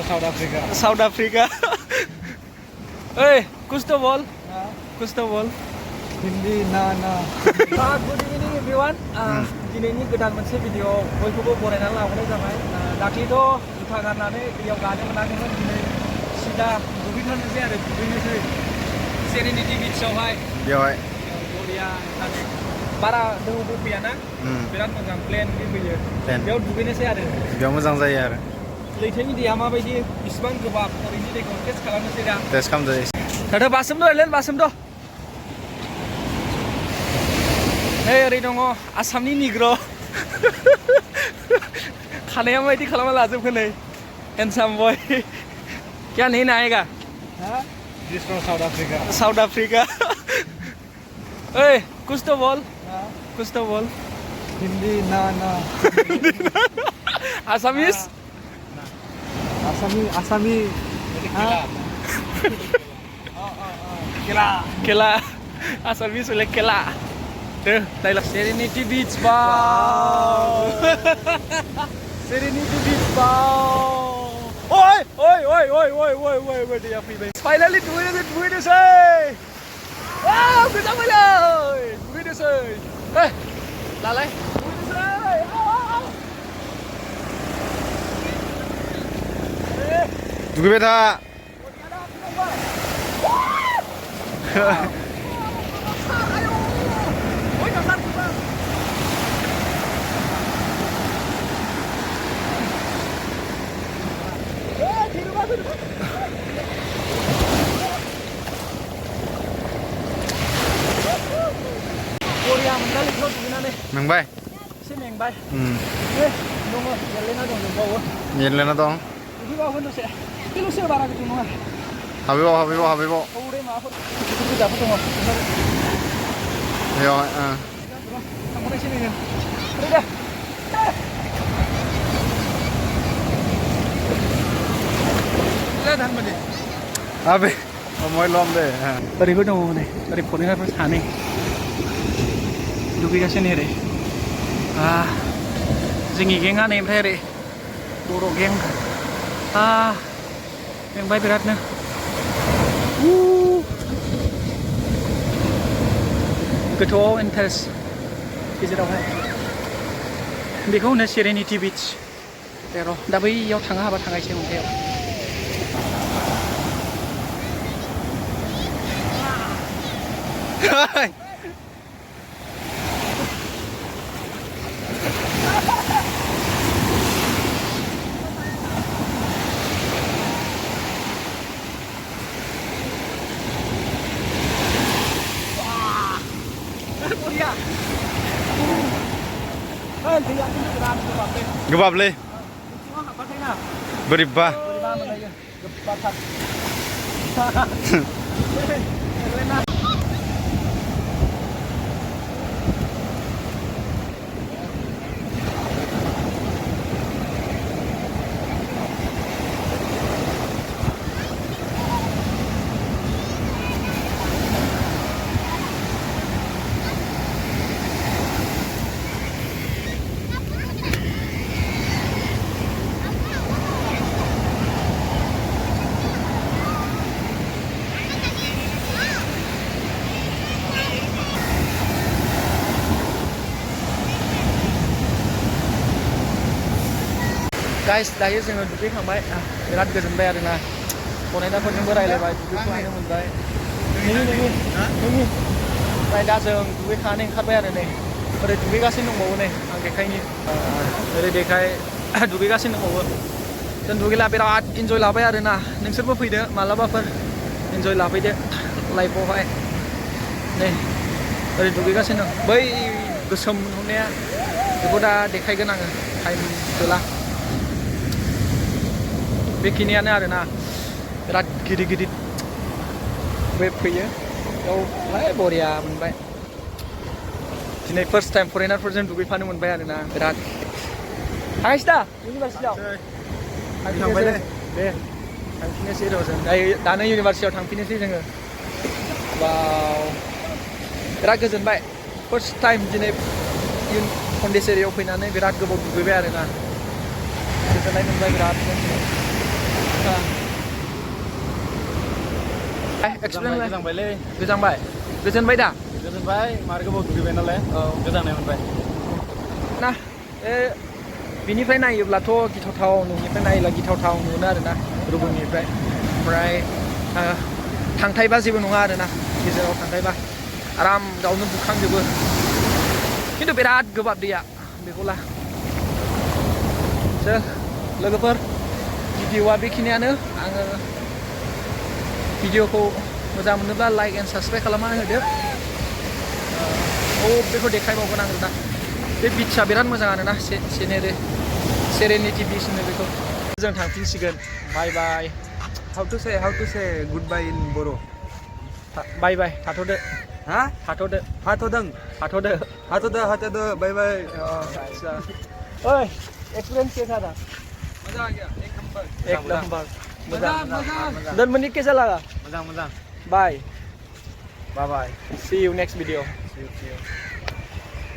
South Africa. South Africa. Hey, कुछ तो बोल. कुछ तो बोल. Hindi na. Good evening everyone. दिनैनि गोदान मोनसे भिडिअ बयखौबो बरायनानै लाबोनाय जाबाय. दाख्लैथ' जुथा गाननानै दैयाव गानो मोनाखैमोन. दिनै सिदा दुगैथारनोसै आरो दुगैनोसै. सेरेनिटि बीचआवहाय. बेवहाय. बरिया जादों. बारा दोहौबो फैयाना. बिराद मोजां प्लेन फैयो. बेयाव दुगैनोसै आरो. बेयाव मोजां जायो आरो. लैथोनि दैया माबायदि बिसिबां गोबाब ओरैनो दैखौ टेस्ट खालामनोसै दा. टेस्ट खालामजायो. दाथ' बासोमद'. नै ओरै दङ आसामनि निग्र' खानाया माबायदि खालामना लाजोबखो नै हेन्डसाम बय क्या नहीं ना आएगा This from South Africa. South Africa. Hey, कुछ तो बोल. Hindi na. Assamese. Asami. Kela. Assamese oleh kela. Tuh, đây là Serenity Beach wow. Serenity Beach wow. Ôi, đi học đi. Finally đuổi được rồi. Wow, cứ ra rồi. Đuổi được rồi. Ê, là lấy. Đuổi được rồi. 두개 다. Mengbay. Si mengbay. Đúng rồi, nhìn lên nó còn được bầu á. Nhìn lên nó to. Đi vào hơn nó sẽ. Cái lúc xưa bà ra cái chúng nó. Habibo. Ô đây mà phân. Cứ giả phân không. Rồi, Thằng con này xin mình. Đây đây. Đây thằng mình đi. Abi. Mỗi lom đây. ओरैबो दङ नै ओरै फरेनारफोर सानै दुगैगासिनो ओरै जोंनि गेङा नै ओमफ्राय ओरै बर' गें मेंबाय बिरादनो गोथौआव इन्टारेस्ट गेजेरावहाय बेखौ होनो सेरेनिटि बीच र' दा बैयाव थांनो हाबा थांनायसै अन्थायाव Hai. Gebab le. Beriba. Guys, dayo जोङो दुगैखांबाय बिराद गोजोनबाय आरोना बनायनाफोरजोंबो रायलायबाय दुगैखांनो मोनबाय नोंनि ओमफ्राय दा जों दुगैखांनानै ओंखारबाय आरो नै ओरै दुगैगासिनो दंबावो नै आं देखायनि ओरै देखाय दुगैगासिनो दंबावो जों दुगैला बिराद इन्जय लाबाय आरोना नोंसोरबो फैदो मालाबाफोर इन्जय लाफैदो लाइफआवहाय नै ओरै दुगैगासिनो दं बै गोसोम नुनाया बेखौ दा देखायगोन आङो टाइम थोला बेखिनियानो आरोना बिराद गिदिर वेब फैयो बेयावहाय बरिया मोनबाय दिनै फार्स्ट टाइम फरेनारफोरजों दुगैफानो मोनबाय आरोना बिराद थांसै दा इउनिभारसिटियाव थांफिनबाय दे थांफिननोसै र' जों दानो इउनिभारसिटियाव थांफिननोसै जोङो वाव बिराद गोजोनबाय फार्स्ट टाइम दिनै पन्डिचेरियाव फैनानै बिराद गोबाव दुगैबाय आरोना गोजोननाय मोनबाय बिराद explain lah. गोजांबायलै Gojangbay. Gojanbay dah. गोजोनबाय मार गोबाव दुगैबाय नालाय गोजांनाय मोनबाय Nah, बिनिफ्राय नायोब्लाथ' गिथावथाव न'निफ्राय नायोब्ला गिथावथाव नुनो आरोना रुगुंनिफ्राय ओमफ्राय थांथायबा जेबो नङा आरोना गेजेराव थांथायबा आराम गावनो बुखांजोबो खिन्थु बिराद गोबाब दैया बेखौला लोगोफोर भिडिअआ बेखिनियानो आङो भिडिअखौ मोजां मोनोब्ला लाइक एन्ड साबस्क्राइब खालामना होदो बेखौ देखायबावगोन आं दा बे बिचआ बिराद मोजां आरोना सेरेनिटि बिच होनो बेखौ जों थांफिनसिगोन बाय बाय How to say goodbye in Boro? Bye bye थाथ'दो Hah? थाथ'दो Hatodang. थाथ'दो Hatoda. Bye bye. आच्छा ओइ एक्सपिरियंस कैसा था मजा आ गया एक नंबर मजा Dan menit कैसा लगा मोजां मोजां बाय बाय बाय see you next video See you.